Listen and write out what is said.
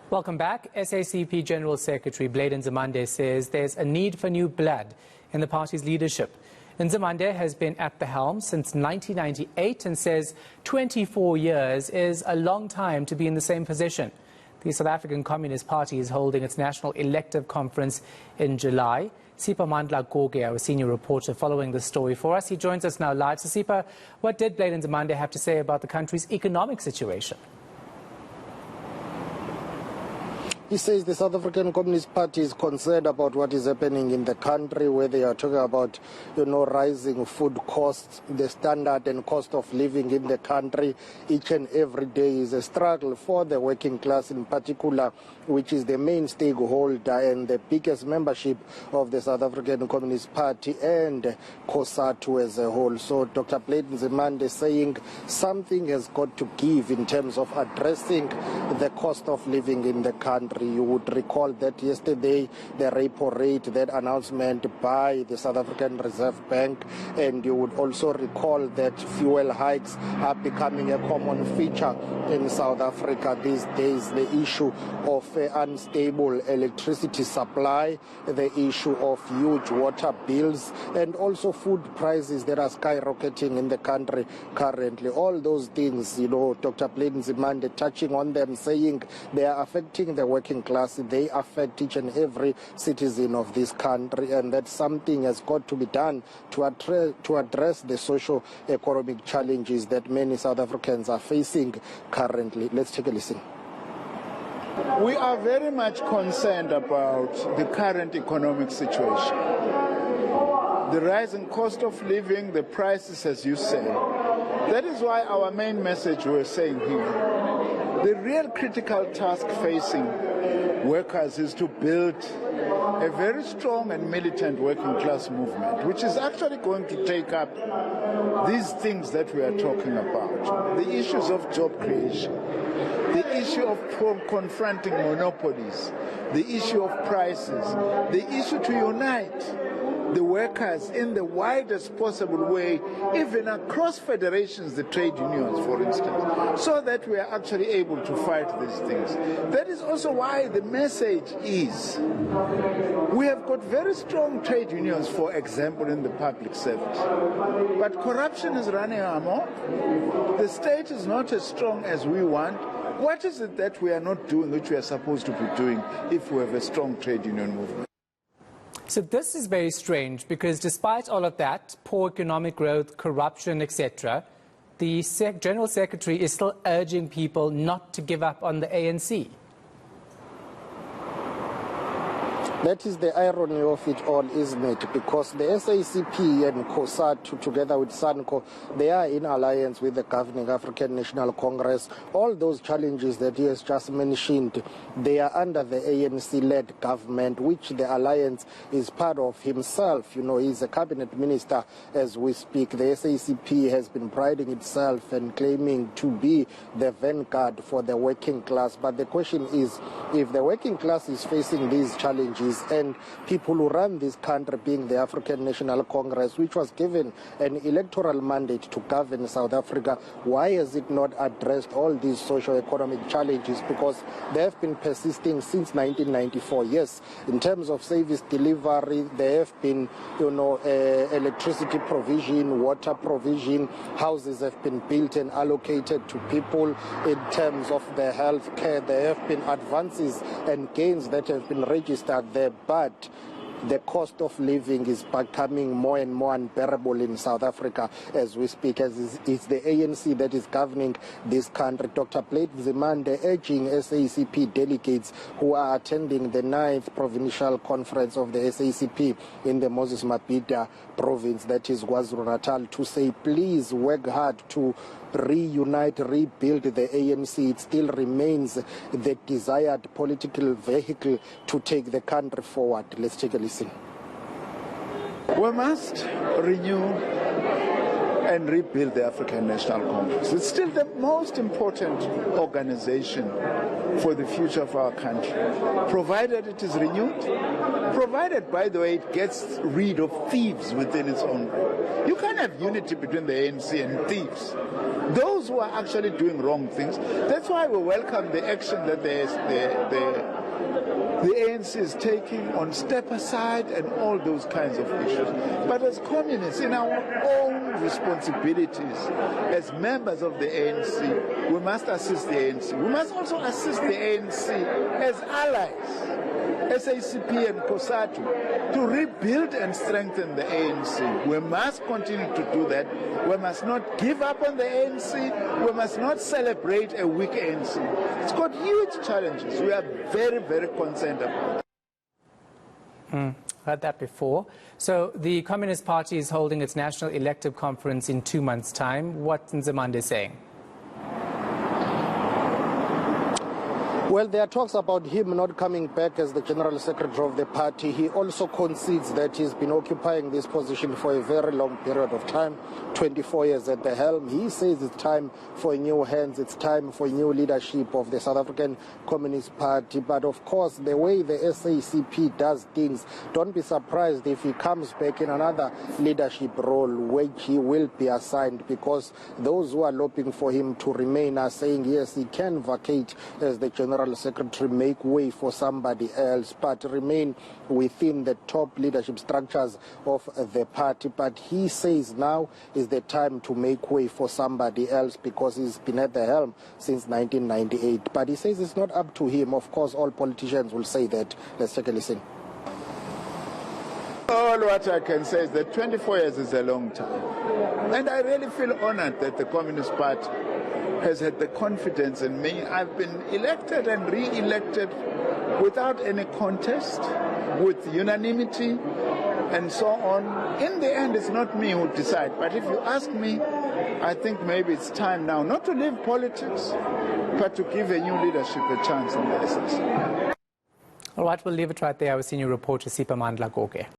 Welcome back. SACP General Secretary Nzimande says there's a need for new blood in the party's leadership. Nzimande has been at the helm since 1998 and says 24 years is a long time to be in the same position. The South African Communist Party is holding its national elective conference in July. Siphamandla Goge, our senior reporter, following the story for us. He joins us now live. So, Sipa, what did Nzimande have to say about the country's economic situation? He says the South African Communist Party is concerned about what is happening in the country, where they are talking about, rising food costs, the standard and cost of living in the country. Each and every day is a struggle for the working class in particular, which is the main stakeholder and the biggest membership of the South African Communist Party and COSATU as a whole. So Dr. Nzimande is saying something has got to give in terms of addressing the cost of living in the country. You would recall that yesterday the repo rate, that announcement by the South African Reserve Bank, and you would also recall that fuel hikes are becoming a common feature in South Africa these days. The issue of unstable electricity supply, the issue of huge water bills, and also food prices that are skyrocketing in the country currently. All those things, Dr. Nzimande touching on them, saying they are affecting the working class, they affect each and every citizen of this country, and that something has got to be done to address the socio-economic challenges that many South Africans are facing currently. Let's take a listen. We are very much concerned about the current economic situation. The rising cost of living, the prices, as you say. That is why our main message we're saying here, the real critical task facing workers is to build a very strong and militant working class movement, which is actually going to take up these things that we are talking about. The issues of job creation, the issue of confronting monopolies, the issue of prices, the issue to unite the workers in the widest possible way, even across federations, the trade unions, for instance, so that we are actually able to fight these things. That is also why the message is, we have got very strong trade unions, for example, in the public service, but corruption is running amok. The state is not as strong as we want. What is it that we are not doing, which we are supposed to be doing if we have a strong trade union movement? So this is very strange, because despite all of that, poor economic growth, corruption, etc., the General Secretary is still urging people not to give up on the ANC. That is the irony of it all, isn't it? Because the SACP and COSATU, together with SANCO, they are in alliance with the governing African National Congress. All those challenges that he has just mentioned, they are under the ANC-led government, which the alliance is part of himself. He's a cabinet minister as we speak. The SACP has been priding itself and claiming to be the vanguard for the working class. But the question is, if the working class is facing these challenges, and people who run this country, being the African National Congress, which was given an electoral mandate to govern South Africa, why has it not addressed all these socio-economic challenges? Because they have been persisting since 1994. Yes, in terms of service delivery, there have been, electricity provision, water provision, houses have been built and allocated to people. In terms of the health care, there have been advances and gains that have been registered there, but the cost of living is becoming more and more unbearable in South Africa as we speak, as it's the ANC that is governing this country. Dr. Nzimande urging SACP delegates who are attending the 9th Provincial Conference of the SACP in the Moses Mabhida province, that is KwaZulu-Natal, to say please work hard to reunite, rebuild the ANC. It still remains the desired political vehicle to take the country forward. Let's take a listen. We must renew and rebuild the African National Congress. It's still the most important organization for the future of our country, provided it is renewed, provided, by the way, it gets rid of thieves within its own right. You can't have unity between the ANC and thieves, those who are actually doing wrong things. That's why we welcome the action that the ANC is taking on step aside and all those kinds of issues. But as communists, in our own responsibilities, as members of the ANC, we must assist the ANC. We must also assist the ANC as allies, SACP and COSATU, to rebuild and strengthen the ANC. We must continue to do that. We must not give up on the ANC. We must not celebrate a weak ANC. It's got huge challenges. We are very, very concerned about it. Heard that before. So the Communist Party is holding its national elective conference in 2 months' time. What's Nzimande saying? Well, there are talks about him not coming back as the General Secretary of the party. He also concedes that he's been occupying this position for a very long period of time, 24 years at the helm. He says it's time for new hands, it's time for new leadership of the South African Communist Party. But of course, the way the SACP does things, don't be surprised if he comes back in another leadership role, which he will be assigned, because those who are lobbying for him to remain are saying, yes, he can vacate as the General Secretary, make way for somebody else, but remain within the top leadership structures of the party. But he says now is the time to make way for somebody else, because he's been at the helm since 1998. But he says it's not up to him. Of course, all politicians will say that. Let's take a listen. All what I can say is that 24 years is a long time. And I really feel honored that the Communist Party has had the confidence in me. I've been elected and re-elected without any contest, with unanimity and so on. In the end, it's not me who decides. But if you ask me, I think maybe it's time now not to leave politics, but to give a new leadership a chance in the SACP. All right, we'll leave it right there. Our senior reporter, Siphamandla Goge.